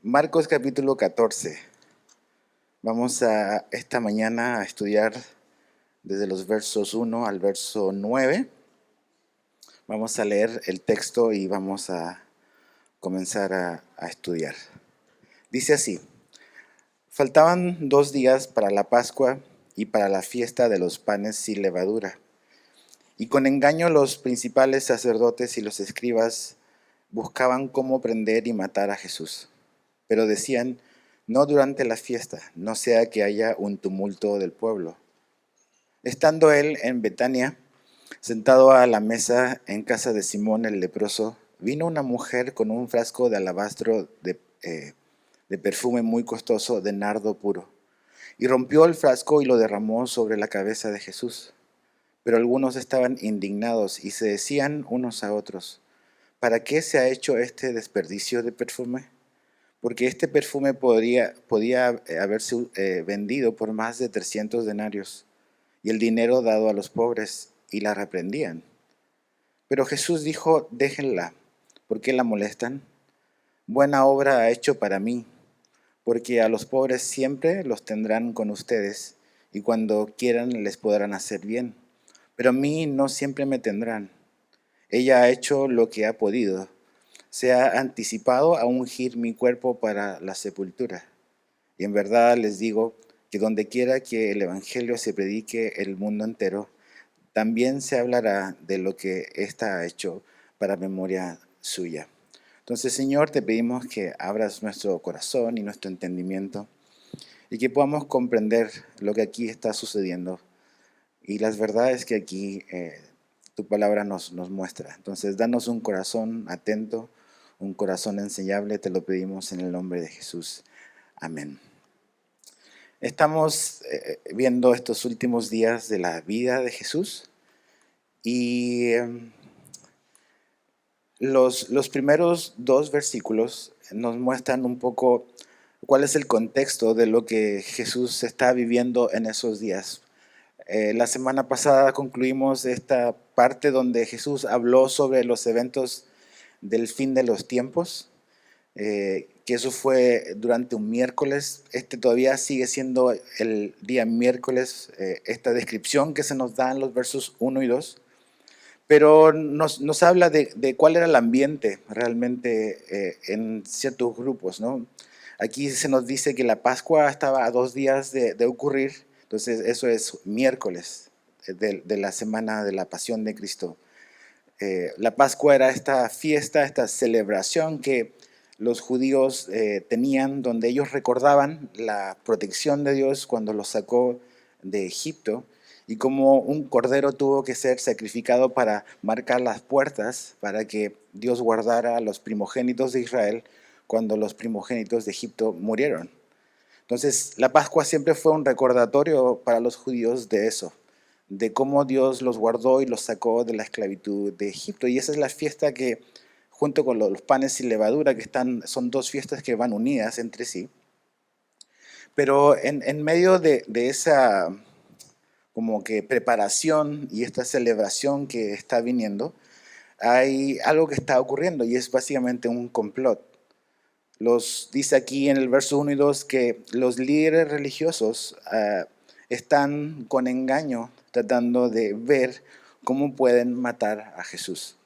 Marcos capítulo 14. Vamos a esta mañana a estudiar desde los versos 1 al verso 9. Vamos a leer el texto y vamos a comenzar a estudiar. Dice así: faltaban 2 días para la Pascua y para la fiesta de los panes sin levadura. Y con engaño los principales sacerdotes y los escribas buscaban cómo prender y matar a Jesús. Pero decían: no durante la fiesta, no sea que haya un tumulto del pueblo. Estando él en Betania, sentado a la mesa en casa de Simón el leproso, vino una mujer con un frasco de alabastro de perfume muy costoso de nardo puro, y rompió el frasco y lo derramó sobre la cabeza de Jesús. Pero algunos estaban indignados y se decían unos a otros: ¿para qué se ha hecho este desperdicio de perfume? Porque este perfume podía haberse vendido por más de 300 denarios y el dinero dado a los pobres, y la reprendían. Pero Jesús dijo: déjenla, ¿por qué la molestan? Buena obra ha hecho para mí, porque a los pobres siempre los tendrán con ustedes, y cuando quieran les podrán hacer bien, pero a mí no siempre me tendrán. Ella ha hecho lo que ha podido. Se ha anticipado a ungir mi cuerpo para la sepultura. Y en verdad les digo que donde quiera que el Evangelio se predique el mundo entero, también se hablará de lo que ésta ha hecho para memoria suya. Entonces, Señor, te pedimos que abras nuestro corazón y nuestro entendimiento y que podamos comprender lo que aquí está sucediendo y las verdades que aquí tu palabra nos muestra. Entonces, danos un corazón atento, un corazón enseñable, te lo pedimos en el nombre de Jesús. Amén. Estamos viendo estos últimos días de la vida de Jesús y los primeros 2 versículos nos muestran un poco cuál es el contexto de lo que Jesús está viviendo en esos días. La semana pasada concluimos esta parte donde Jesús habló sobre los eventos del fin de los tiempos, que eso fue durante un miércoles. Este todavía sigue siendo el día miércoles, esta descripción que se nos da en los versos 1 y 2, pero nos habla de cuál era el ambiente realmente en ciertos grupos, ¿no? Aquí se nos dice que la Pascua estaba a 2 días de ocurrir, entonces eso es miércoles de la semana de la Pasión de Cristo. La Pascua era esta fiesta, esta celebración que los judíos tenían, donde ellos recordaban la protección de Dios cuando los sacó de Egipto y cómo un cordero tuvo que ser sacrificado para marcar las puertas, para que Dios guardara a los primogénitos de Israel cuando los primogénitos de Egipto murieron. Entonces, la Pascua siempre fue un recordatorio para los judíos de eso, de cómo Dios los guardó y los sacó de la esclavitud de Egipto. Y esa es la fiesta que, junto con los panes sin levadura, son 2 fiestas que van unidas entre sí. Pero en medio de esa como que preparación y esta celebración que está viniendo, hay algo que está ocurriendo y es básicamente un complot. Dice aquí en el verso 1 y 2 que los líderes religiosos están con engaño tratando de ver cómo pueden matar a Jesús.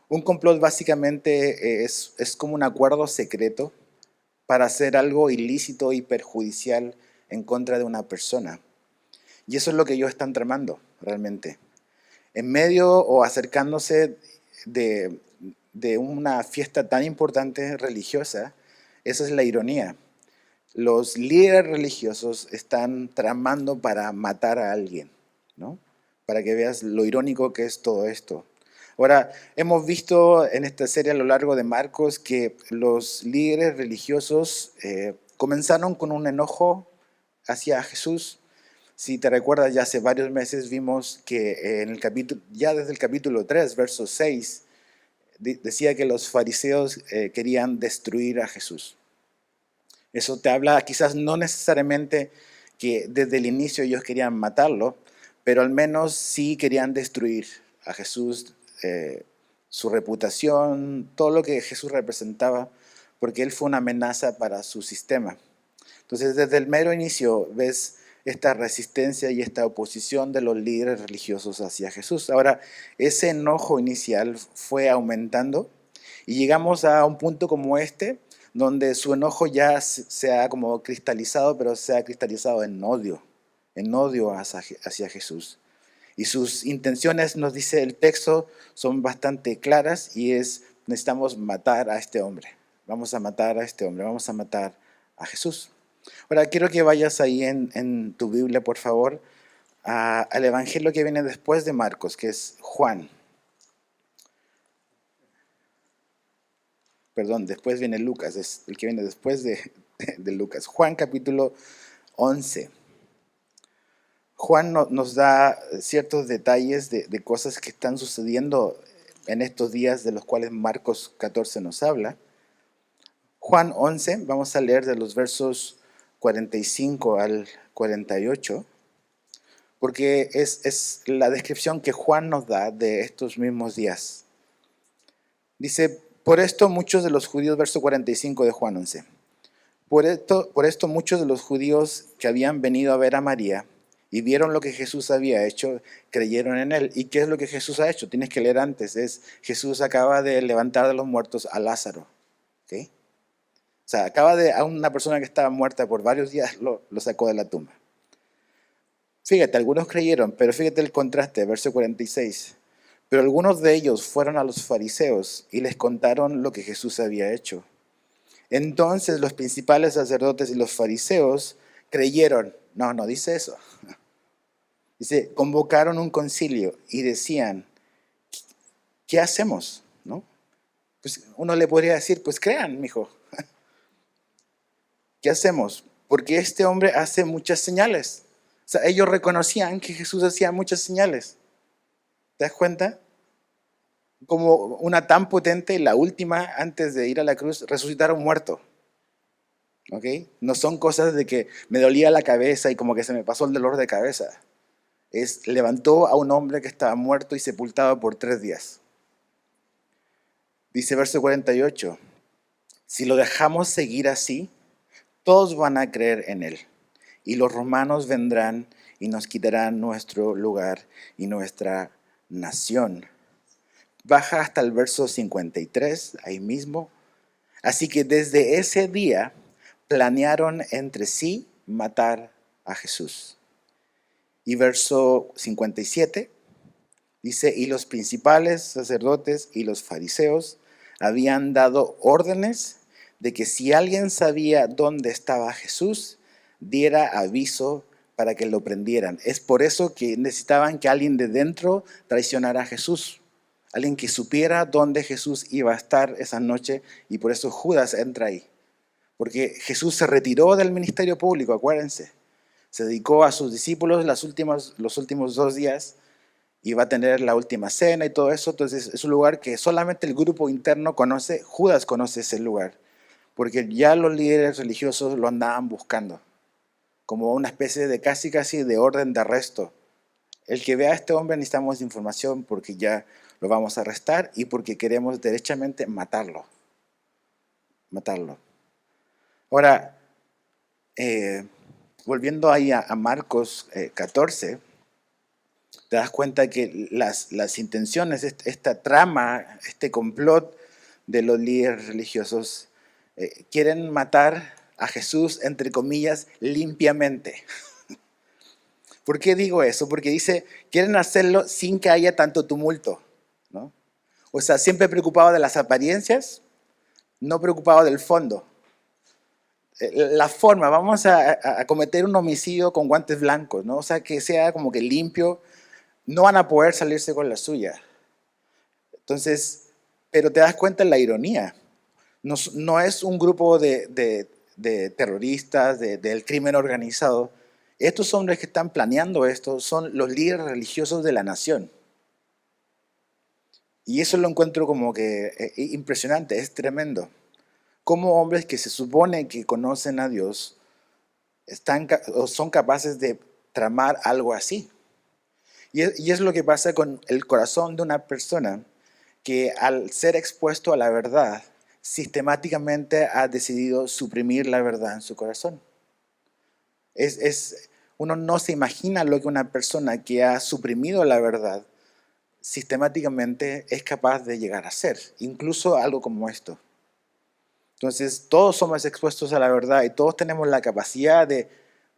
Un complot básicamente es como un acuerdo secreto para hacer algo ilícito y perjudicial en contra de una persona. Y eso es lo que ellos están tramando realmente. En medio o acercándose de una fiesta tan importante religiosa, esa es la ironía. Los líderes religiosos están tramando para matar a alguien, ¿no? Para que veas lo irónico que es todo esto. Ahora, hemos visto en esta serie a lo largo de Marcos que los líderes religiosos comenzaron con un enojo hacia Jesús. Si te recuerdas, ya hace varios meses vimos que en el capítulo, ya desde el capítulo 3, verso 6, decía que los fariseos querían destruir a Jesús. Eso te habla quizás no necesariamente que desde el inicio ellos querían matarlo, pero al menos sí querían destruir a Jesús, su reputación, todo lo que Jesús representaba porque él fue una amenaza para su sistema. Entonces, desde el mero inicio ves esta resistencia y esta oposición de los líderes religiosos hacia Jesús. Ahora, ese enojo inicial fue aumentando y llegamos a un punto como este, donde su enojo ya se ha como cristalizado, pero se ha cristalizado en odio hacia Jesús. Y sus intenciones, nos dice el texto, son bastante claras y necesitamos matar a este hombre. Vamos a matar a este hombre, vamos a matar a Jesús. Ahora, quiero que vayas ahí en tu Biblia, por favor, al evangelio que viene después de Marcos, que es Juan. Perdón, después viene Lucas, es el que viene después de Lucas. Juan capítulo 11. Juan nos da ciertos detalles de cosas que están sucediendo en estos días de los cuales Marcos 14 nos habla. Juan 11, vamos a leer de los versos 45 al 48, porque es la descripción que Juan nos da de estos mismos días. Dice, por esto muchos de los judíos, verso 45 de Juan 11, por esto muchos de los judíos que habían venido a ver a María y vieron lo que Jesús había hecho, creyeron en él. ¿Y qué es lo que Jesús ha hecho? Tienes que leer antes. Jesús acaba de levantar de los muertos a Lázaro. ¿Okay? O sea, a una persona que estaba muerta por varios días, lo sacó de la tumba. Fíjate, algunos creyeron, pero fíjate el contraste, verso 46. Pero algunos de ellos fueron a los fariseos y les contaron lo que Jesús había hecho. Entonces los principales sacerdotes y los fariseos creyeron. No dice eso. Dice, convocaron un concilio y decían, ¿qué hacemos? ¿No? Pues uno le podría decir, pues crean, mijo. ¿Qué hacemos? Porque este hombre hace muchas señales. O sea, ellos reconocían que Jesús hacía muchas señales. ¿Te das cuenta? Como una tan potente, la última, antes de ir a la cruz, resucitar a un muerto. ¿Ok? No son cosas de que me dolía la cabeza y como que se me pasó el dolor de cabeza. Levantó a un hombre que estaba muerto y sepultado por 3 días. Dice verso 48, si lo dejamos seguir así, todos van a creer en él. Y los romanos vendrán y nos quitarán nuestro lugar y nuestra nación. Baja hasta el verso 53, ahí mismo. Así que desde ese día planearon entre sí matar a Jesús. Y verso 57 dice, y los principales sacerdotes y los fariseos habían dado órdenes de que si alguien sabía dónde estaba Jesús, diera aviso para que lo prendieran. Es por eso que necesitaban que alguien de dentro traicionara a Jesús. Alguien que supiera dónde Jesús iba a estar esa noche, y por eso Judas entra ahí. Porque Jesús se retiró del ministerio público, acuérdense. Se dedicó a sus discípulos los últimos 2 días y va a tener la última cena y todo eso. Entonces es un lugar que solamente el grupo interno conoce. Judas conoce ese lugar, porque ya los líderes religiosos lo andaban buscando, como una especie de casi de orden de arresto. El que vea a este hombre necesitamos información porque ya lo vamos a arrestar y porque queremos derechamente matarlo. Ahora, volviendo ahí a Marcos 14, te das cuenta que las intenciones, esta trama, este complot de los líderes religiosos, quieren matar a Jesús, entre comillas, limpiamente. ¿Por qué digo eso? Porque dice, quieren hacerlo sin que haya tanto tumulto, ¿no? O sea, siempre preocupado de las apariencias, no preocupado del fondo. La forma, vamos a cometer un homicidio con guantes blancos, ¿no? O sea, que sea como que limpio, no van a poder salirse con la suya. Entonces, pero te das cuenta de la ironía. No es un grupo de terroristas, del crimen organizado. Estos hombres que están planeando esto son los líderes religiosos de la nación. Y eso lo encuentro como que impresionante, es tremendo. Como hombres que se supone que conocen a Dios son capaces de tramar algo así. Y es lo que pasa con el corazón de una persona que al ser expuesto a la verdad sistemáticamente ha decidido suprimir la verdad en su corazón. Uno no se imagina lo que una persona que ha suprimido la verdad sistemáticamente es capaz de llegar a ser, incluso algo como esto. Entonces, todos somos expuestos a la verdad y todos tenemos la capacidad de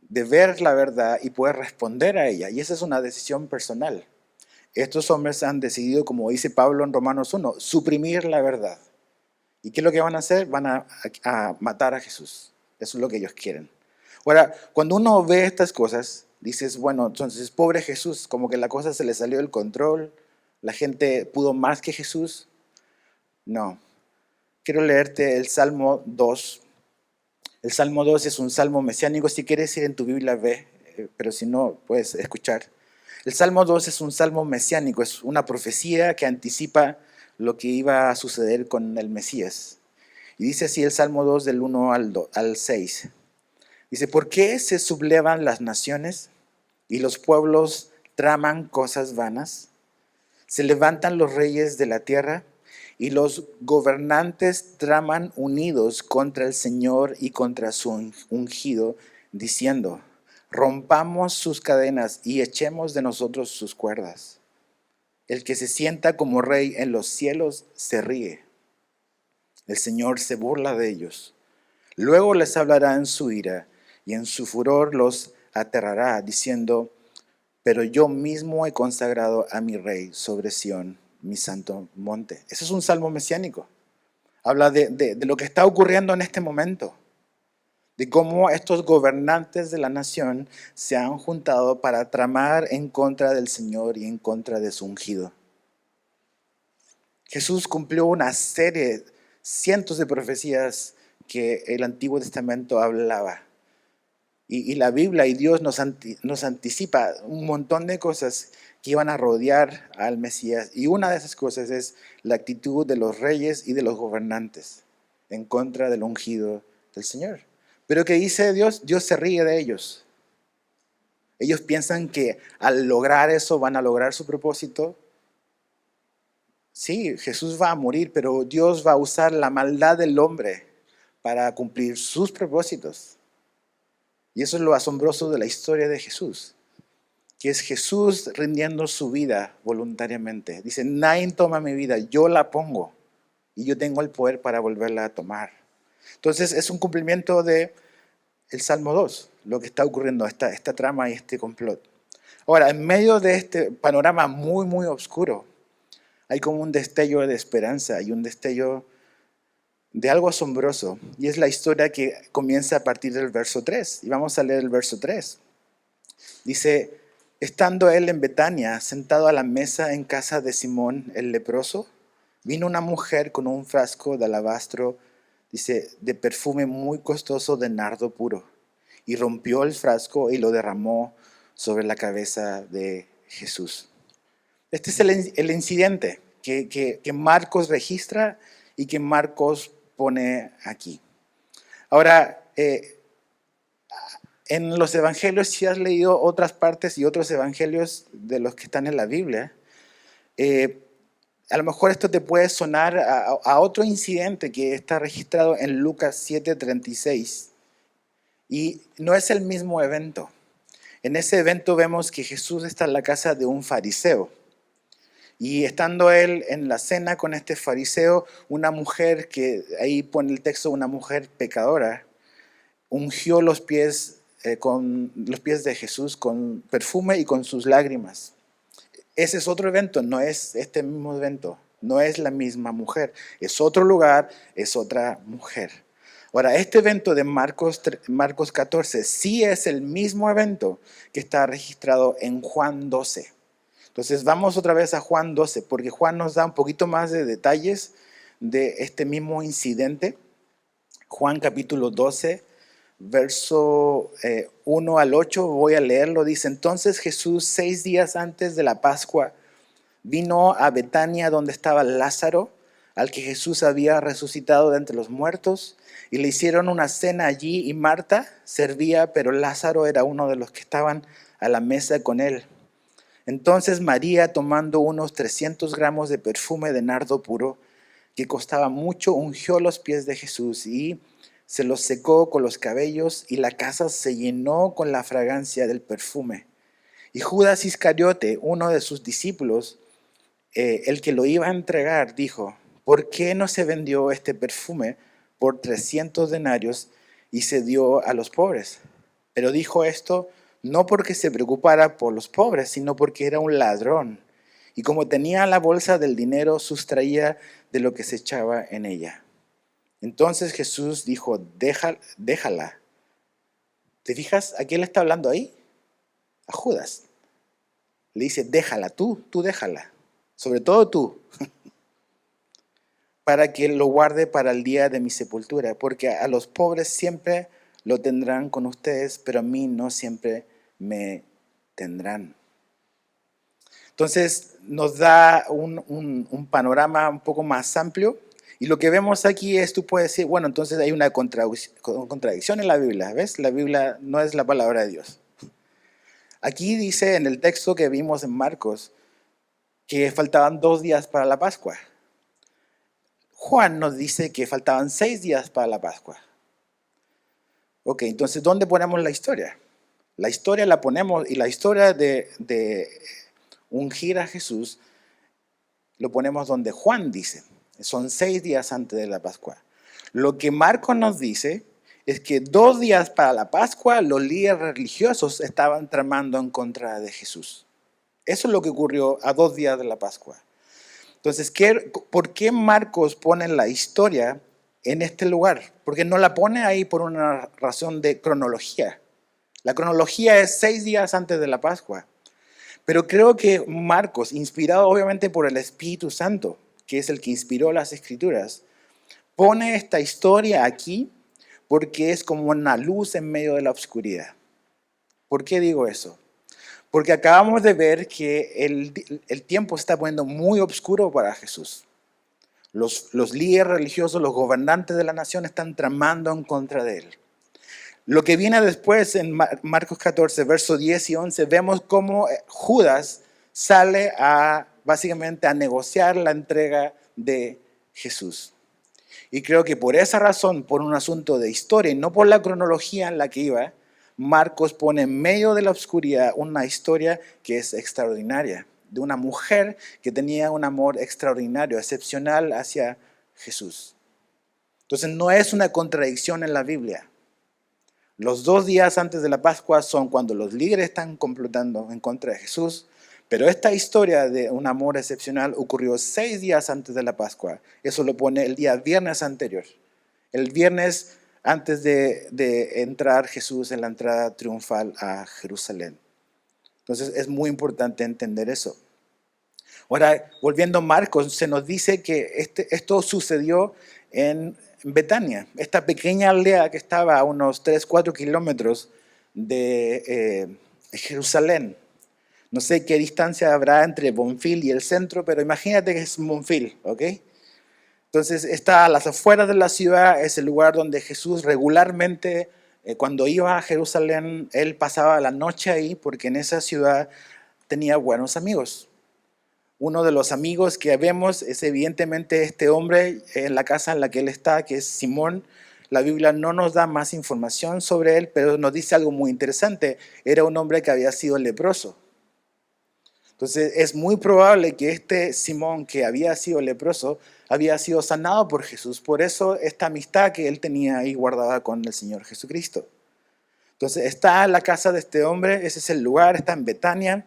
ver la verdad y poder responder a ella. Y esa es una decisión personal. Estos hombres han decidido, como dice Pablo en Romanos 1, suprimir la verdad. ¿Y qué es lo que van a hacer? Van a matar a Jesús. Eso es lo que ellos quieren. Ahora, cuando uno ve estas cosas, dices, bueno, entonces, pobre Jesús, como que la cosa se le salió del control, la gente pudo más que Jesús. No. Quiero leerte el Salmo 2. El Salmo 2 es un salmo mesiánico. Si quieres ir en tu Biblia, ve, pero si no, puedes escuchar. El Salmo 2 es un salmo mesiánico, es una profecía que anticipa lo que iba a suceder con el Mesías. Y dice así el Salmo 2 del 1 al 6. Dice, ¿por qué se sublevan las naciones y los pueblos traman cosas vanas? Se levantan los reyes de la tierra y los gobernantes traman unidos contra el Señor y contra su ungido, diciendo, rompamos sus cadenas y echemos de nosotros sus cuerdas. El que se sienta como rey en los cielos se ríe. El Señor se burla de ellos. Luego les hablará en su ira y en su furor los aterrará, diciendo, pero yo mismo he consagrado a mi rey sobre Sión, mi santo monte. Ese es un salmo mesiánico. Habla de lo que está ocurriendo en este momento, de cómo estos gobernantes de la nación se han juntado para tramar en contra del Señor y en contra de su ungido. Jesús cumplió una serie, cientos de profecías que el Antiguo Testamento hablaba. Y la Biblia y Dios nos anticipa un montón de cosas que iban a rodear al Mesías. Y una de esas cosas es la actitud de los reyes y de los gobernantes en contra del ungido del Señor. Pero ¿qué dice Dios? Dios se ríe de ellos. Ellos piensan que al lograr eso van a lograr su propósito. Sí, Jesús va a morir, pero Dios va a usar la maldad del hombre para cumplir sus propósitos. Y eso es lo asombroso de la historia de Jesús, que es Jesús rindiendo su vida voluntariamente. Dice, nadie toma mi vida, yo la pongo y yo tengo el poder para volverla a tomar. Entonces es un cumplimiento de el Salmo 2, lo que está ocurriendo, esta trama y este complot. Ahora, en medio de este panorama muy, muy oscuro, hay como un destello de esperanza y un destello de algo asombroso, y es la historia que comienza a partir del verso 3. Y vamos a leer el verso 3. Dice, estando él en Betania, sentado a la mesa en casa de Simón el leproso, vino una mujer con un frasco de alabastro, dice, de perfume muy costoso de nardo puro, y rompió el frasco y lo derramó sobre la cabeza de Jesús. Este es el incidente que Marcos registra y que Marcos pone aquí. Ahora, en los evangelios, si has leído otras partes y otros evangelios de los que están en la Biblia, a lo mejor esto te puede sonar a otro incidente que está registrado en Lucas 7:36, y no es el mismo evento. En ese evento vemos que Jesús está en la casa de un fariseo. Y estando él en la cena con este fariseo, una mujer, que ahí pone el texto, una mujer pecadora, ungió los pies de Jesús con perfume y con sus lágrimas. Ese es otro evento, no es este mismo evento, no es la misma mujer, es otro lugar, es otra mujer. Ahora, este evento de Marcos 14 sí es el mismo evento que está registrado en Juan 12. Entonces vamos otra vez a Juan 12, porque Juan nos da un poquito más de detalles de este mismo incidente. Juan capítulo 12, verso 1 al 8, voy a leerlo. Dice, entonces Jesús, 6 días antes de la Pascua, vino a Betania donde estaba Lázaro, al que Jesús había resucitado de entre los muertos, y le hicieron una cena allí, y Marta servía, pero Lázaro era uno de los que estaban a la mesa con él. Entonces María, tomando unos 300 gramos de perfume de nardo puro, que costaba mucho, ungió los pies de Jesús y se los secó con los cabellos, y la casa se llenó con la fragancia del perfume. Y Judas Iscariote, uno de sus discípulos, el que lo iba a entregar, dijo: ¿por qué no se vendió este perfume por 300 denarios y se dio a los pobres? Pero dijo esto no porque se preocupara por los pobres, sino porque era un ladrón. Y como tenía la bolsa del dinero, sustraía de lo que se echaba en ella. Entonces Jesús dijo: déjala. ¿Te fijas a quién le está hablando ahí? A Judas. Le dice: déjala, tú déjala. Sobre todo tú, para que lo guarde para el día de mi sepultura, porque a los pobres siempre lo tendrán con ustedes, pero a mí no siempre me tendrán. Entonces nos da un panorama un poco más amplio, y lo que vemos aquí es, tú puedes decir, bueno, entonces hay una contradicción en la Biblia, ¿ves? La Biblia no es la palabra de Dios. Aquí dice en el texto que vimos en Marcos que faltaban 2 días para la Pascua. Juan nos dice que faltaban 6 días para la Pascua. Ok, entonces, ¿dónde ponemos la historia? La historia la ponemos, y la historia de ungir a Jesús lo ponemos donde Juan dice. Son 6 días antes de la Pascua. Lo que Marcos nos dice es que 2 días para la Pascua los líderes religiosos estaban tramando en contra de Jesús. Eso es lo que ocurrió a 2 días de la Pascua. Entonces, ¿por qué Marcos pone la historia en este lugar? Porque no la pone ahí por una razón de cronología. La cronología es 6 días antes de la Pascua. Pero creo que Marcos, inspirado obviamente por el Espíritu Santo, que es el que inspiró las Escrituras, pone esta historia aquí porque es como una luz en medio de la oscuridad. ¿Por qué digo eso? Porque acabamos de ver que el tiempo se está poniendo muy oscuro para Jesús. Los líderes religiosos, los gobernantes de la nación están tramando en contra de él. Lo que viene después en Marcos 14, versos 10 y 11, vemos cómo Judas sale básicamente a negociar la entrega de Jesús. Y creo que por esa razón, por un asunto de historia y no por la cronología en la que iba, Marcos pone en medio de la oscuridad una historia que es extraordinaria, de una mujer que tenía un amor extraordinario, excepcional hacia Jesús. Entonces no es una contradicción en la Biblia. Los 2 días antes de la Pascua son cuando los líderes están complotando en contra de Jesús, pero esta historia de un amor excepcional ocurrió 6 días antes de la Pascua. Eso lo pone el día viernes anterior. El viernes antes de entrar Jesús en la entrada triunfal a Jerusalén. Entonces es muy importante entender eso. Ahora, volviendo a Marcos, se nos dice que esto sucedió en Betania, esta pequeña aldea que estaba a unos 3-4 kilómetros de Jerusalén. No sé qué distancia habrá entre Bonfil y el centro, pero imagínate que es Bonfil, ¿ok? Entonces está a las afueras de la ciudad, es el lugar donde Jesús regularmente, cuando iba a Jerusalén, él pasaba la noche ahí porque en esa ciudad tenía buenos amigos. Uno de los amigos que vemos es evidentemente este hombre en la casa en la que él está, que es Simón. La Biblia no nos da más información sobre él, pero nos dice algo muy interesante. Era un hombre que había sido leproso. Entonces es muy probable que este Simón, que había sido leproso, había sido sanado por Jesús. Por eso esta amistad que él tenía ahí guardada con el Señor Jesucristo. Entonces está en la casa de este hombre, ese es el lugar, está en Betania.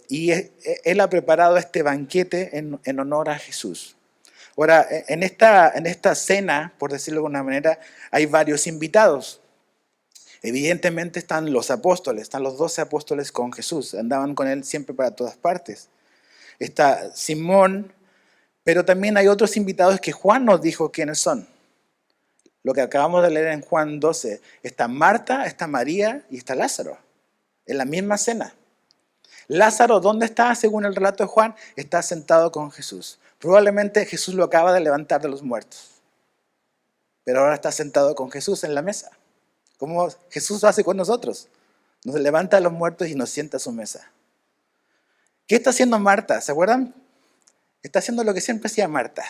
Y él ha preparado este banquete en honor a Jesús. Ahora, en esta cena, por decirlo de alguna manera, hay varios invitados. Evidentemente están los apóstoles, están los 12 apóstoles con Jesús, andaban con él siempre para todas partes. Está Simón, pero también hay otros invitados que Juan nos dijo quiénes son. Lo que acabamos de leer en Juan 12, está Marta, está María y está Lázaro, en la misma cena. Lázaro, ¿dónde está? Según el relato de Juan, está sentado con Jesús. Probablemente Jesús lo acaba de levantar de los muertos, pero ahora está sentado con Jesús en la mesa. Como Jesús hace con nosotros. Nos levanta de los muertos y nos sienta a su mesa. ¿Qué está haciendo Marta? ¿Se acuerdan? Está haciendo lo que siempre hacía Marta.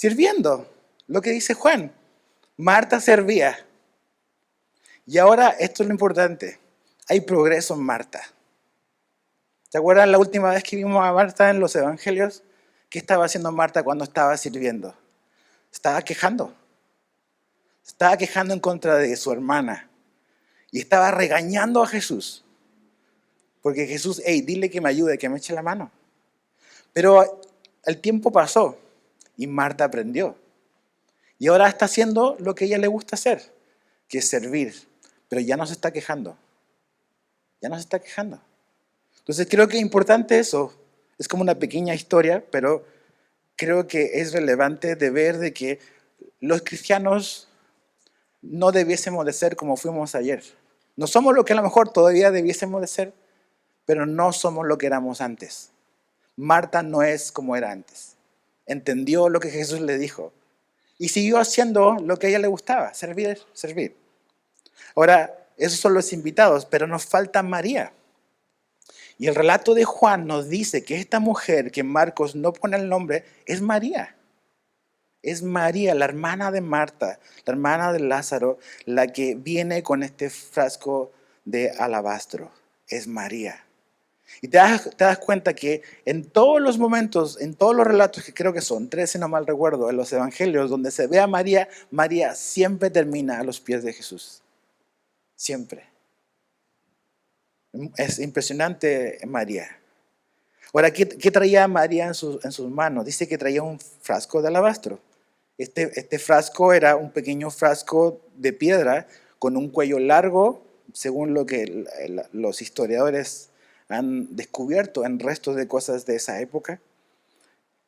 Sirviendo, lo que dice Juan. Marta servía. Y ahora, esto es lo importante, hay progreso en Marta. ¿Te acuerdas la última vez que vimos a Marta en los evangelios? ¿Qué estaba haciendo Marta cuando estaba sirviendo? Estaba quejando. Estaba quejando en contra de su hermana. Y estaba regañando a Jesús. Porque Jesús, hey, dile que me ayude, que me eche la mano. Pero el tiempo pasó y Marta aprendió. Y ahora está haciendo lo que a ella le gusta hacer, que es servir. Pero ya no se está quejando. Ya no se está quejando. Entonces creo que es importante eso. Es como una pequeña historia, pero creo que es relevante de ver de que los cristianos no debiésemos de ser como fuimos ayer. No somos lo que a lo mejor todavía debiésemos de ser, pero no somos lo que éramos antes. Marta no es como era antes. Entendió lo que Jesús le dijo y siguió haciendo lo que a ella le gustaba, servir, servir. Ahora, esos son los invitados, pero nos falta María. Y el relato de Juan nos dice que esta mujer, que Marcos no pone el nombre, es María. Es María, la hermana de Marta, la hermana de Lázaro, la que viene con este frasco de alabastro. Es María. Y te das cuenta que en todos los momentos, en todos los relatos, que creo que son 3 si no mal recuerdo, en los evangelios, donde se ve a María, María siempre termina a los pies de Jesús. Siempre. Es impresionante María. Ahora, ¿qué traía María en sus manos? Dice que traía un frasco de alabastro. Este frasco era un pequeño frasco de piedra con un cuello largo, según lo que los historiadores han descubierto en restos de cosas de esa época,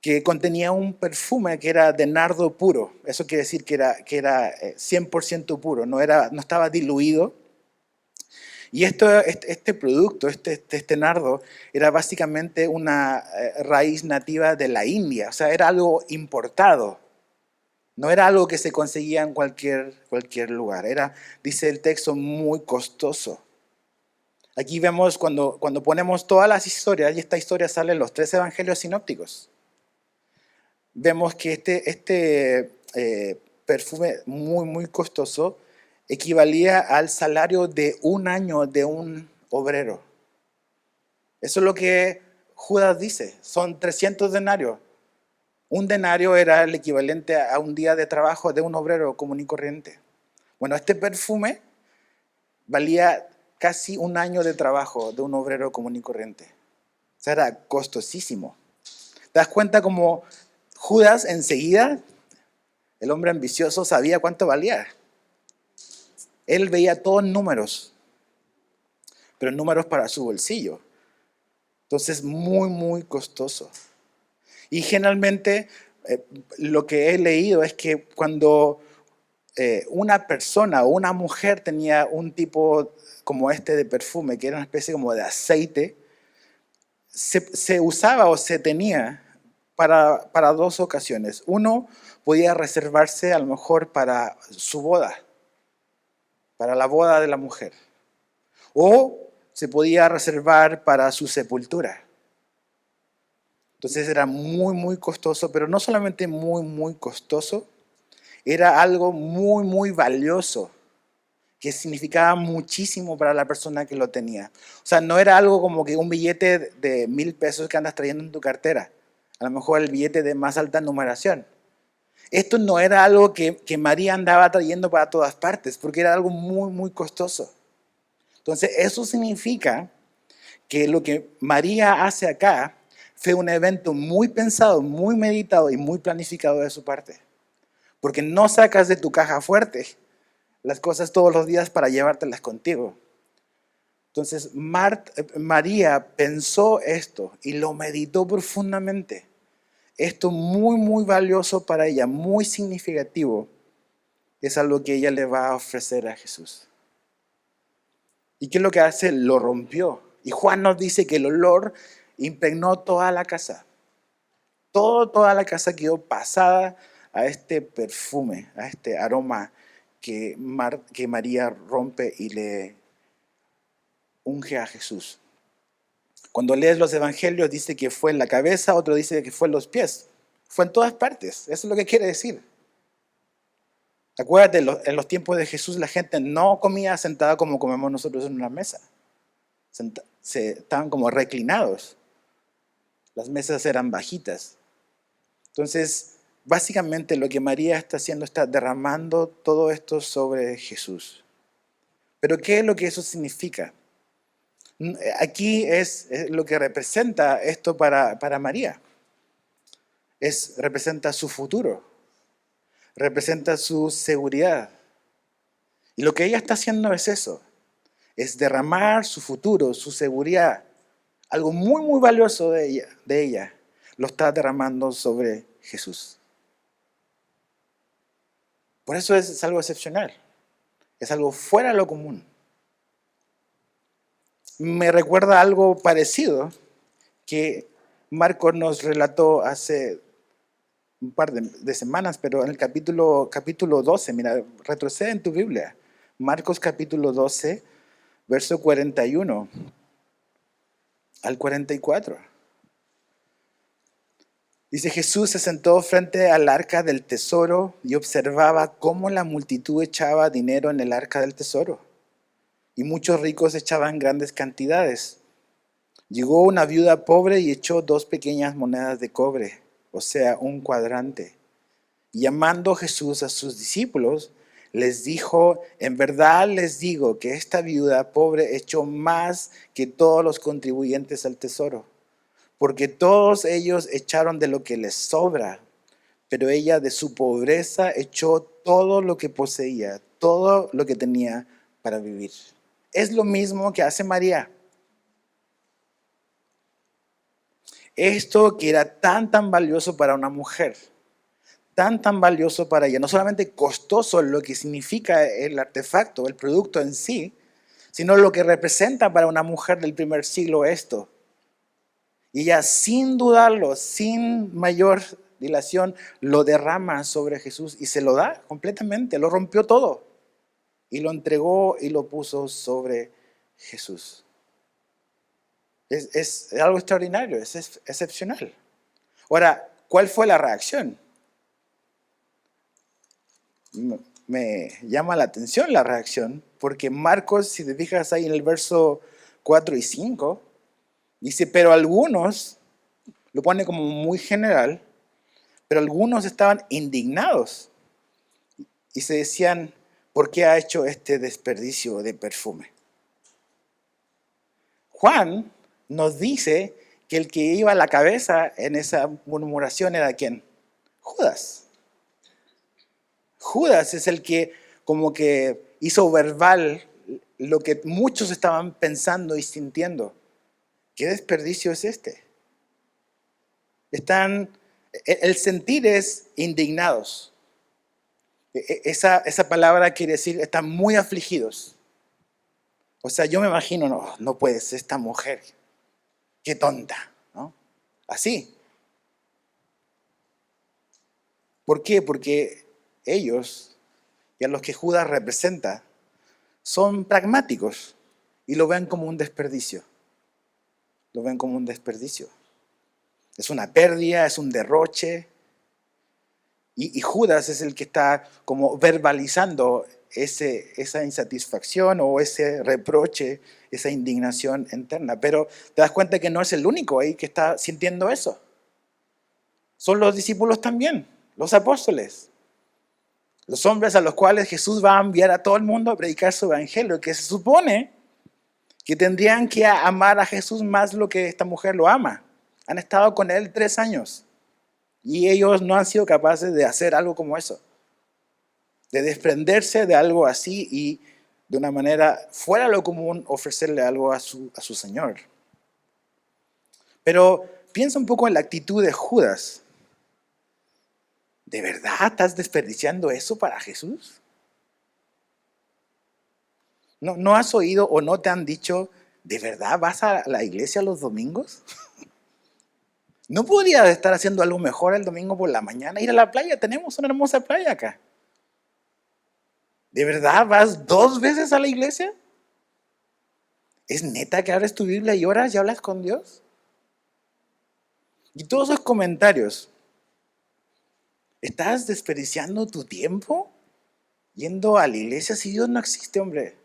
que contenía un perfume que era de nardo puro. Eso quiere decir que era 100% puro, no estaba diluido. Y este producto, este nardo, era básicamente una raíz nativa de la India, o sea, era algo importado. No era algo que se conseguía en cualquier lugar. Era, dice el texto, muy costoso. Aquí vemos cuando ponemos todas las historias, y esta historia sale en los 3 evangelios sinópticos, vemos que este perfume muy, muy costoso equivalía al salario de un año de un obrero. Eso es lo que Judas dice, son 300 denarios. Un denario era el equivalente a un día de trabajo de un obrero común y corriente. Bueno, este perfume valía casi un año de trabajo de un obrero común y corriente. O sea, era costosísimo. ¿Te das cuenta cómo Judas enseguida, el hombre ambicioso, sabía cuánto valía? Él veía todos números, pero números para su bolsillo. Entonces, muy, muy costoso. Y generalmente lo que he leído es que cuando una persona o una mujer tenía un tipo como este de perfume, que era una especie como de aceite, se usaba o se tenía para 2 ocasiones. Uno, podía reservarse a lo mejor para su boda, para la boda de la mujer. O se podía reservar para su sepultura. Entonces era muy, muy costoso, pero no solamente muy, muy costoso, era algo muy, muy valioso, que significaba muchísimo para la persona que lo tenía. O sea, no era algo como que un billete de 1,000 pesos que andas trayendo en tu cartera, a lo mejor el billete de más alta numeración. Esto no era algo que María andaba trayendo para todas partes, porque era algo muy, muy costoso. Entonces, eso significa que lo que María hace acá fue un evento muy pensado, muy meditado y muy planificado de su parte. Porque no sacas de tu caja fuerte las cosas todos los días para llevártelas contigo. Entonces, María pensó esto y lo meditó profundamente. Esto muy, muy valioso para ella, muy significativo, es algo que ella le va a ofrecer a Jesús. ¿Y qué es lo que hace? Lo rompió. Y Juan nos dice que el olor impregnó toda la casa. Toda la casa quedó pasada a este perfume, a este aroma que María rompe y le unge a Jesús. Cuando lees los evangelios dice que fue en la cabeza, otro dice que fue en los pies. Fue en todas partes. Eso es lo que quiere decir. Acuérdate, en los tiempos de Jesús la gente no comía sentada como comemos nosotros en una mesa. Estaban como reclinados. Las mesas eran bajitas. Entonces, básicamente lo que María está haciendo está derramando todo esto sobre Jesús. Pero ¿qué es lo que eso significa? Aquí es lo que representa esto para María. Representa su futuro, representa su seguridad. Y lo que ella está haciendo es eso, es derramar su futuro, su seguridad, algo muy, muy valioso de ella, lo está derramando sobre Jesús. Por eso es algo excepcional, es algo fuera de lo común. Me recuerda algo parecido que Marcos nos relató hace un par de semanas, pero en el capítulo 12, mira, retrocede en tu Biblia. Marcos capítulo 12, verso 41 al 44. Dice, Jesús se sentó frente al arca del tesoro y observaba cómo la multitud echaba dinero en el arca del tesoro. Y muchos ricos echaban grandes cantidades. Llegó una viuda pobre y echó 2 pequeñas monedas de cobre, o sea, un cuadrante. Y llamando Jesús a sus discípulos, les dijo, en verdad les digo que esta viuda pobre echó más que todos los contribuyentes al tesoro, porque todos ellos echaron de lo que les sobra, pero ella de su pobreza echó todo lo que poseía, todo lo que tenía para vivir. Es lo mismo que hace María. Esto que era tan valioso para una mujer, tan valioso para ella, no solamente costoso lo que significa el artefacto, el producto en sí, sino lo que representa para una mujer del primer siglo esto. Y ella sin dudarlo, sin mayor dilación, lo derrama sobre Jesús y se lo da completamente, lo rompió todo y lo entregó y lo puso sobre Jesús. Es algo extraordinario, es excepcional. Ahora, ¿cuál fue la reacción? Me llama la atención la reacción, porque Marcos, si te fijas ahí en el verso 4 y 5, dice, pero algunos, lo pone como muy general, pero algunos estaban indignados y se decían, ¿por qué ha hecho este desperdicio de perfume? Juan nos dice que el que iba a la cabeza en esa murmuración era ¿quién? Judas. Judas es el que como que hizo verbal lo que muchos estaban pensando y sintiendo. ¿Qué desperdicio es este? El sentir es indignados. Esa palabra quiere decir están muy afligidos. O sea, yo me imagino, no puede ser esta mujer, qué tonta, ¿no? Así. ¿Por qué? Porque ellos, y a los que Judas representa, son pragmáticos y lo ven como un desperdicio. Lo ven como un desperdicio. Es una pérdida, es un derroche. Y Judas es el que está como verbalizando esa insatisfacción o ese reproche, esa indignación interna. Pero te das cuenta que no es el único ahí que está sintiendo eso. Son los discípulos también, los apóstoles. Los hombres a los cuales Jesús va a enviar a todo el mundo a predicar su evangelio, que se supone que tendrían que amar a Jesús más lo que esta mujer lo ama. Han estado con él 3 años y ellos no han sido capaces de hacer algo como eso, de desprenderse de algo así y de una manera fuera de lo común ofrecerle algo a su Señor. Pero piensa un poco en la actitud de Judas. ¿De verdad estás desperdiciando eso para Jesús? ¿No has oído o no te han dicho, ¿de verdad vas a la iglesia los domingos? ¿No podrías estar haciendo algo mejor el domingo por la mañana? Ir a la playa, tenemos una hermosa playa acá. ¿De verdad vas 2 veces a la iglesia? ¿Es neta que abres tu Biblia y oras y hablas con Dios? Y todos esos comentarios ¿Estás desperdiciando tu tiempo yendo a la iglesia si Dios no existe, hombre?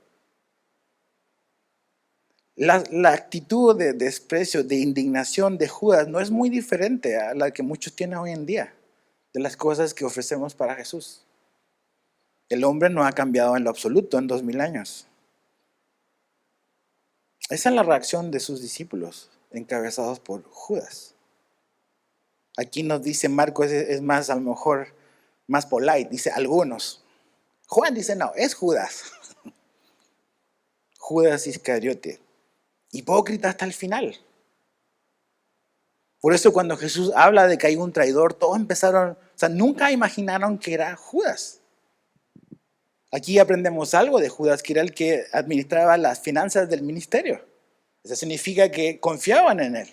La actitud de desprecio, de indignación de Judas no es muy diferente a la que muchos tienen hoy en día, de las cosas que ofrecemos para Jesús. El hombre no ha cambiado en lo absoluto en 2000 años. Esa es la reacción de sus discípulos, encabezados por Judas. Aquí nos dice Marcos, es más, a lo mejor, más polite, dice algunos. Juan dice, no, es Judas. Judas Iscariote. Hipócrita hasta el final. Por eso cuando Jesús habla de que hay un traidor, todos empezaron, nunca imaginaron que era Judas. Aquí aprendemos algo de Judas, que era el que administraba las finanzas del ministerio. Eso significa que confiaban en él,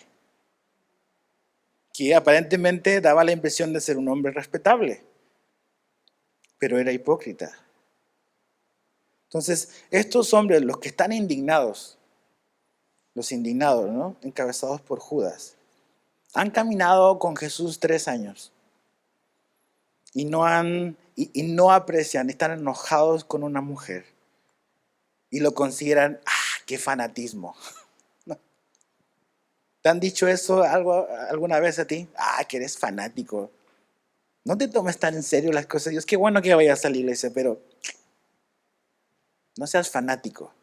que aparentemente daba la impresión de ser un hombre respetable, pero era hipócrita. Entonces, estos hombres, los que están indignados, los indignados, ¿no?, encabezados por Judas, han caminado con Jesús 3 años y no aprecian, están enojados con una mujer y lo consideran, qué fanatismo. ¿Te han dicho eso alguna vez a ti? Que eres fanático. No te tomes tan en serio las cosas de Dios. Qué bueno que vayas a la iglesia, pero no seas fanático.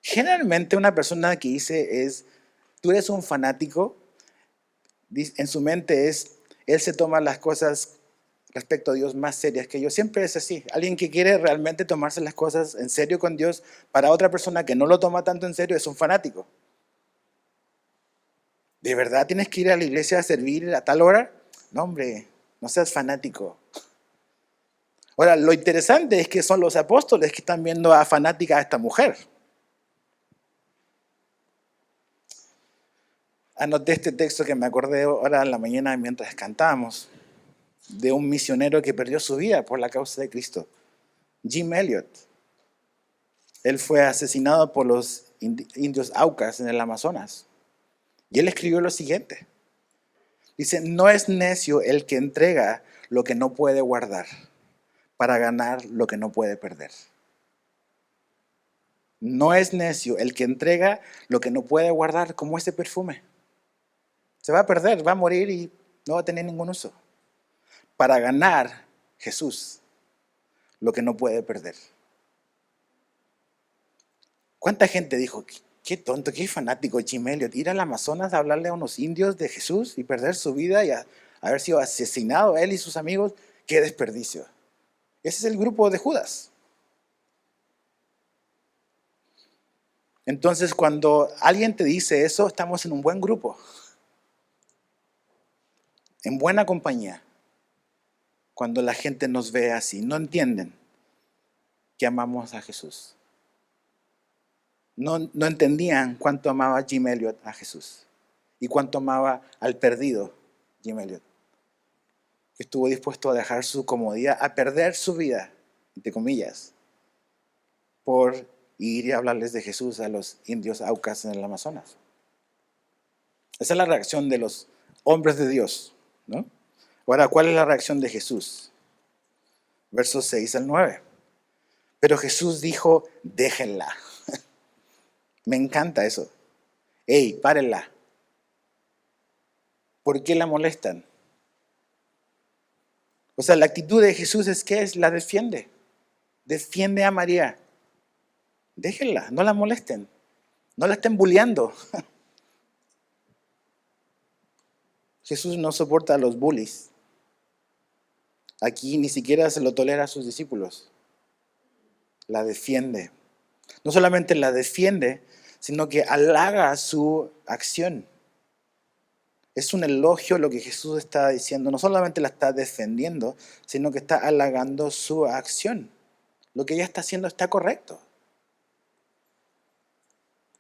Generalmente una persona que dice tú eres un fanático, en su mente él se toma las cosas respecto a Dios más serias que yo. Siempre es así. Alguien que quiere realmente tomarse las cosas en serio con Dios, para otra persona que no lo toma tanto en serio, es un fanático. ¿De verdad tienes que ir a la iglesia a servir a tal hora? No, hombre, no seas fanático. Ahora, lo interesante es que son los apóstoles que están viendo a fanática a esta mujer. Anoté este texto que me acordé ahora en la mañana mientras cantábamos, de un misionero que perdió su vida por la causa de Cristo, Jim Elliot. Él fue asesinado por los indios Aucas en el Amazonas. Y él escribió lo siguiente. Dice, no es necio el que entrega lo que no puede guardar para ganar lo que no puede perder. No es necio el que entrega lo que no puede guardar, como ese perfume. Se va a perder, va a morir y no va a tener ningún uso. Para ganar Jesús lo que no puede perder. ¿Cuánta gente dijo, qué tonto, qué fanático Jim Elliot, ir al Amazonas a hablarle a unos indios de Jesús y perder su vida y haber sido asesinado él y sus amigos? ¡Qué desperdicio! Ese es el grupo de Judas. Entonces, cuando alguien te dice eso, estamos en un buen grupo, en buena compañía. Cuando la gente nos ve así, no entienden que amamos a Jesús. No entendían cuánto amaba Jim Elliot a Jesús y cuánto amaba al perdido Jim Elliot, que estuvo dispuesto a dejar su comodidad, a perder su vida, entre comillas, por ir y hablarles de Jesús a los indios Aucas en el Amazonas. Esa es la reacción de los hombres de Dios, ¿no? Ahora, ¿cuál es la reacción de Jesús? Versos 6 al 9. Pero Jesús dijo, déjenla. Me encanta eso. ¡Ey, párenla! ¿Por qué la molestan? O sea, la actitud de Jesús es que la defiende. Defiende a María. Déjenla, no la molesten. No la estén bulleando. Jesús no soporta a los bullies. Aquí ni siquiera se lo tolera a sus discípulos. La defiende. No solamente la defiende, sino que halaga su acción. Es un elogio lo que Jesús está diciendo. No solamente la está defendiendo, sino que está halagando su acción. Lo que ella está haciendo está correcto.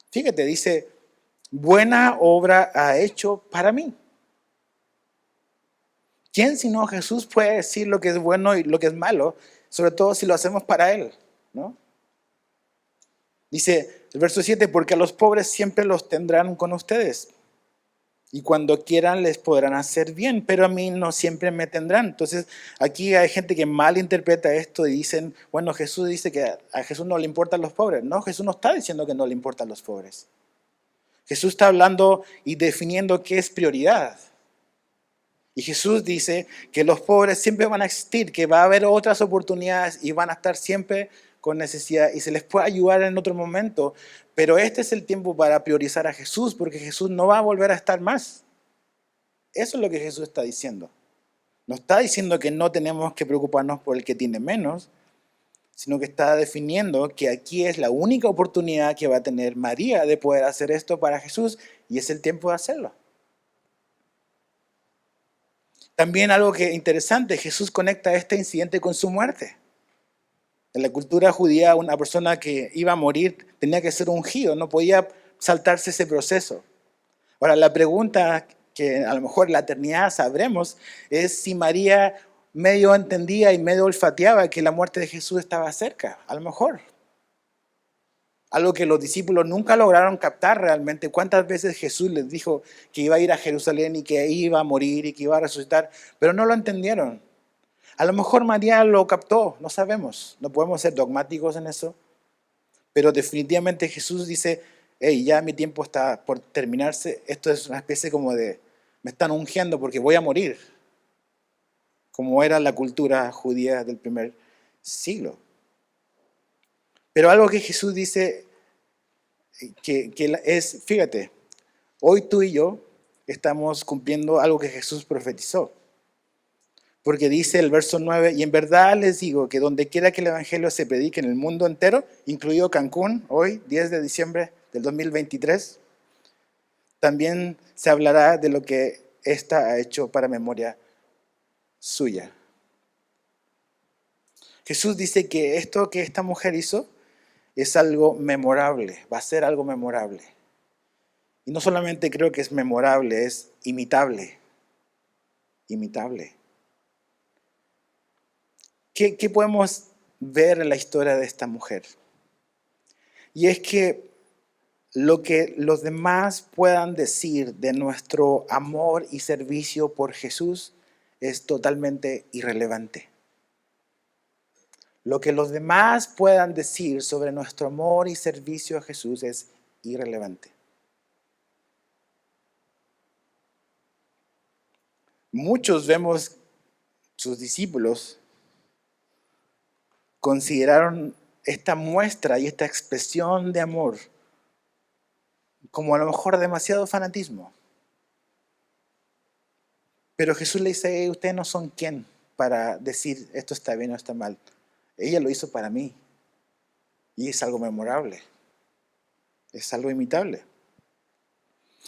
Fíjate, dice, buena obra ha hecho para mí. ¿Quién sino Jesús puede decir lo que es bueno y lo que es malo? Sobre todo si lo hacemos para Él, ¿no? Dice el verso 7, porque a los pobres siempre los tendrán con ustedes, Y cuando quieran les podrán hacer bien, pero a mí no siempre me tendrán. Entonces, aquí hay gente que malinterpreta esto y dicen, bueno, Jesús dice que a Jesús no le importan los pobres. No, Jesús no está diciendo que no le importan los pobres. Jesús está hablando y definiendo qué es prioridad. Y Jesús dice que los pobres siempre van a existir, que va a haber otras oportunidades y van a estar siempre con necesidad y se les puede ayudar en otro momento. Pero este es el tiempo para priorizar a Jesús, porque Jesús no va a volver a estar más. Eso es lo que Jesús está diciendo. No está diciendo que no tenemos que preocuparnos por el que tiene menos, sino que está definiendo que aquí es la única oportunidad que va a tener María de poder hacer esto para Jesús y es el tiempo de hacerlo. También algo que interesante, Jesús conecta este incidente con su muerte. En la cultura judía, una persona que iba a morir tenía que ser ungido, no podía saltarse ese proceso. Ahora, la pregunta que a lo mejor en la eternidad sabremos es si María medio entendía y medio olfateaba que la muerte de Jesús estaba cerca, a lo mejor. Algo que los discípulos nunca lograron captar realmente. ¿Cuántas veces Jesús les dijo que iba a ir a Jerusalén y que iba a morir y que iba a resucitar? Pero no lo entendieron. A lo mejor María lo captó, no sabemos. No podemos ser dogmáticos en eso. Pero definitivamente Jesús dice, hey, ya mi tiempo está por terminarse. Esto es una especie como de, me están ungiendo porque voy a morir. Como era la cultura judía del primer siglo. Pero algo que Jesús dice que es, fíjate, hoy tú y yo estamos cumpliendo algo que Jesús profetizó. Porque dice el verso 9, y en verdad les digo que donde quiera que el Evangelio se predique en el mundo entero, incluido Cancún, hoy, 10 de diciembre del 2023, también se hablará de lo que ésta ha hecho para memoria suya. Jesús dice que esto que esta mujer hizo es algo memorable, va a ser algo memorable. Y no solamente creo que es memorable, es imitable. Imitable. ¿Qué podemos ver en la historia de esta mujer? Y es que lo que los demás puedan decir de nuestro amor y servicio por Jesús es totalmente irrelevante. Lo que los demás puedan decir sobre nuestro amor y servicio a Jesús es irrelevante. Muchos vemos, sus discípulos, consideraron esta muestra y esta expresión de amor como a lo mejor demasiado fanatismo. Pero Jesús le dice, ustedes no son quién para decir esto está bien o está mal. Ella lo hizo para mí. Y es algo memorable. Es algo imitable.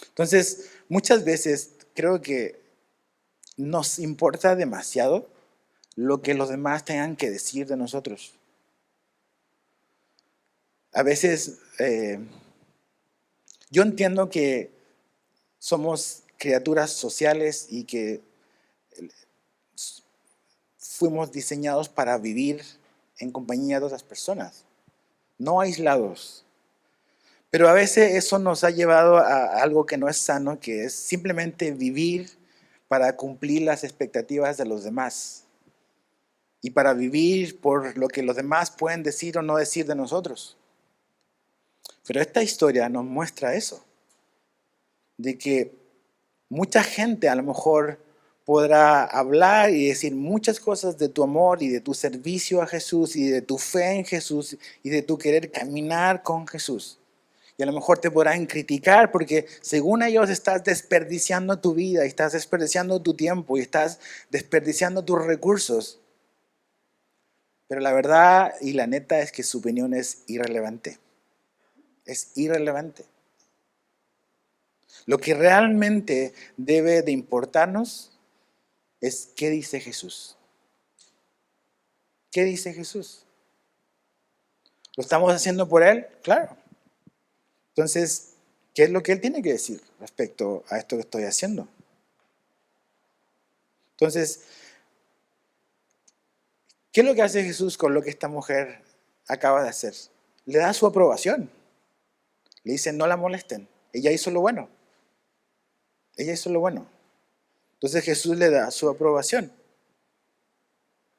Entonces, muchas veces creo que nos importa demasiado lo que los demás tengan que decir de nosotros. A veces yo entiendo que somos criaturas sociales y que fuimos diseñados para vivir en compañía de otras personas, no aislados. Pero a veces eso nos ha llevado a algo que no es sano, que es simplemente vivir para cumplir las expectativas de los demás y para vivir por lo que los demás pueden decir o no decir de nosotros. Pero esta historia nos muestra eso, de que mucha gente a lo mejor podrá hablar y decir muchas cosas de tu amor y de tu servicio a Jesús y de tu fe en Jesús y de tu querer caminar con Jesús. Y a lo mejor te podrán criticar porque según ellos estás desperdiciando tu vida, y estás desperdiciando tu tiempo y estás desperdiciando tus recursos. Pero la verdad y la neta es que su opinión es irrelevante. Es irrelevante. Lo que realmente debe de importarnos es qué dice Jesús. ¿Qué dice Jesús? ¿Lo estamos haciendo por Él? Claro. Entonces, ¿qué es lo que Él tiene que decir respecto a esto que estoy haciendo? Entonces, ¿qué es lo que hace Jesús con lo que esta mujer acaba de hacer? Le da su aprobación. Le dice, no la molesten. Ella hizo lo bueno. Ella hizo lo bueno. Entonces Jesús le da su aprobación.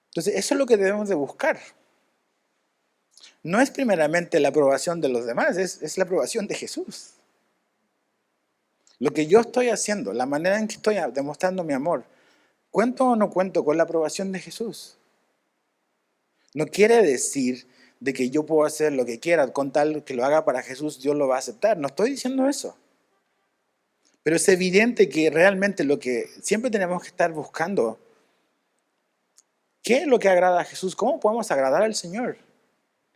Entonces eso es lo que debemos de buscar. No es primeramente la aprobación de los demás, es la aprobación de Jesús. Lo que yo estoy haciendo, la manera en que estoy demostrando mi amor, ¿cuento o no cuento con la aprobación de Jesús? No quiere decir de que yo puedo hacer lo que quiera, con tal que lo haga para Jesús, Dios lo va a aceptar. No estoy diciendo eso. Pero es evidente que realmente lo que siempre tenemos que estar buscando, ¿qué es lo que agrada a Jesús? ¿Cómo podemos agradar al Señor?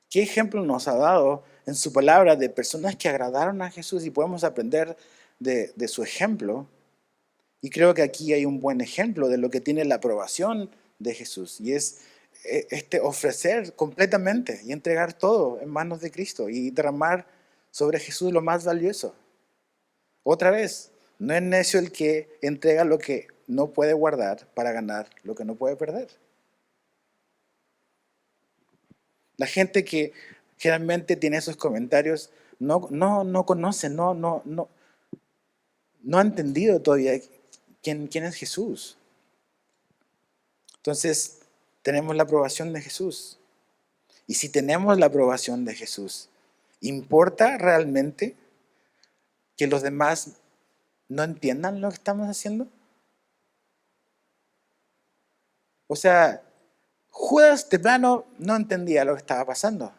¿Qué ejemplo nos ha dado en su palabra de personas que agradaron a Jesús y podemos aprender de su ejemplo? Y creo que aquí hay un buen ejemplo de lo que tiene la aprobación de Jesús, y es ofrecer completamente y entregar todo en manos de Cristo y derramar sobre Jesús lo más valioso. Otra vez, no es necio el que entrega lo que no puede guardar para ganar lo que no puede perder. La gente que generalmente tiene esos comentarios no conoce, no ha entendido todavía quién es Jesús. Entonces, tenemos la aprobación de Jesús. Y si tenemos la aprobación de Jesús, ¿importa realmente que los demás no entiendan lo que estamos haciendo? O sea, Judas de plano no entendía lo que estaba pasando,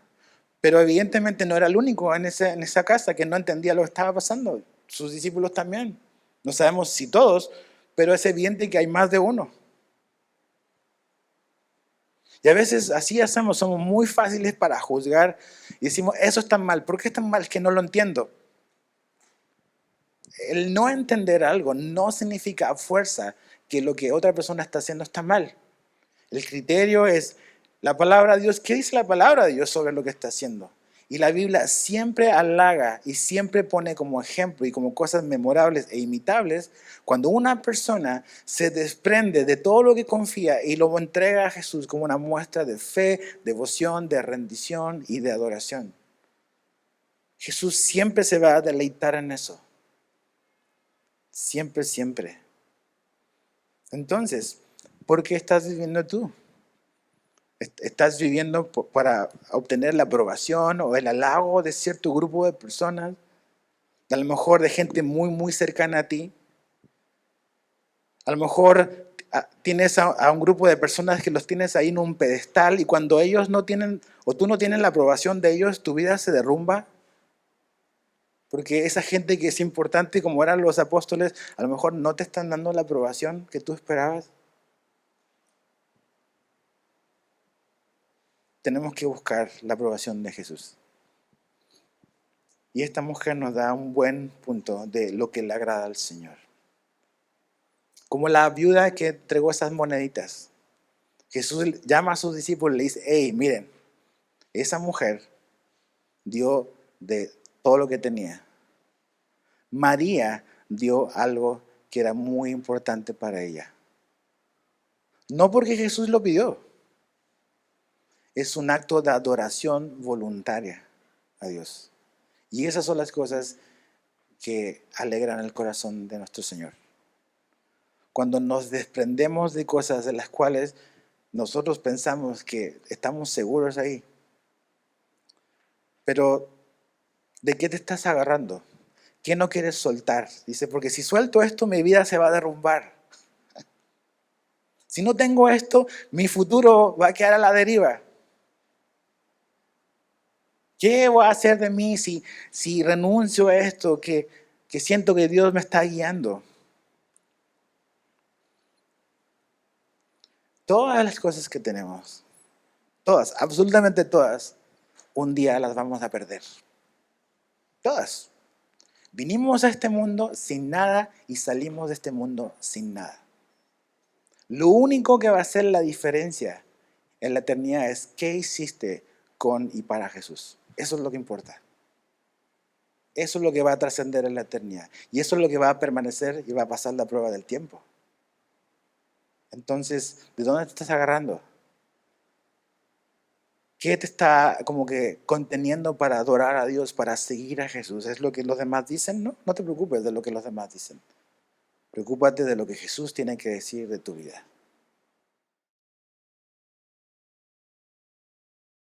pero evidentemente no era el único en esa casa que no entendía lo que estaba pasando. Sus discípulos también. No sabemos si todos, pero es evidente que hay más de uno. Y a veces así hacemos, somos muy fáciles para juzgar y decimos, eso está mal. ¿Por qué está mal? Que no lo entiendo. El no entender algo no significa a fuerza que lo que otra persona está haciendo está mal. El criterio es la palabra de Dios. ¿Qué dice la palabra de Dios sobre lo que está haciendo? Y la Biblia siempre halaga y siempre pone como ejemplo y como cosas memorables e imitables cuando una persona se desprende de todo lo que confía y lo entrega a Jesús como una muestra de fe, devoción, de rendición y de adoración. Jesús siempre se va a deleitar en eso. Siempre, siempre. Entonces, ¿por qué estás viviendo tú? ¿Estás viviendo para obtener la aprobación o el halago de cierto grupo de personas? A lo mejor de gente muy, muy cercana a ti. A lo mejor tienes a un grupo de personas que los tienes ahí en un pedestal y cuando ellos no tienen, o tú no tienes la aprobación de ellos, tu vida se derrumba. Porque esa gente que es importante, como eran los apóstoles, a lo mejor no te están dando la aprobación que tú esperabas. Tenemos que buscar la aprobación de Jesús. Y esta mujer nos da un buen punto de lo que le agrada al Señor. Como la viuda que entregó esas moneditas. Jesús llama a sus discípulos y le dice, hey, miren, esa mujer dio de todo lo que tenía. María dio algo que era muy importante para ella. No porque Jesús lo pidió. Es un acto de adoración voluntaria a Dios. Y esas son las cosas que alegran el corazón de nuestro Señor. Cuando nos desprendemos de cosas de las cuales nosotros pensamos que estamos seguros ahí. Pero, ¿de qué te estás agarrando? ¿Qué no quieres soltar? Dice, porque si suelto esto, mi vida se va a derrumbar. Si no tengo esto, mi futuro va a quedar a la deriva. ¿Qué voy a hacer de mí si renuncio a esto que siento que Dios me está guiando? Todas las cosas que tenemos, todas, absolutamente todas, un día las vamos a perder. Todas. Vinimos a este mundo sin nada y salimos de este mundo sin nada. Lo único que va a hacer la diferencia en la eternidad es qué hiciste con y para Jesús. Eso es lo que importa. Eso es lo que va a trascender en la eternidad. Y eso es lo que va a permanecer y va a pasar la prueba del tiempo. Entonces, ¿de dónde te estás agarrando? ¿Qué te está como que conteniendo para adorar a Dios, para seguir a Jesús? ¿Es lo que los demás dicen? No te preocupes de lo que los demás dicen. Preocúpate de lo que Jesús tiene que decir de tu vida.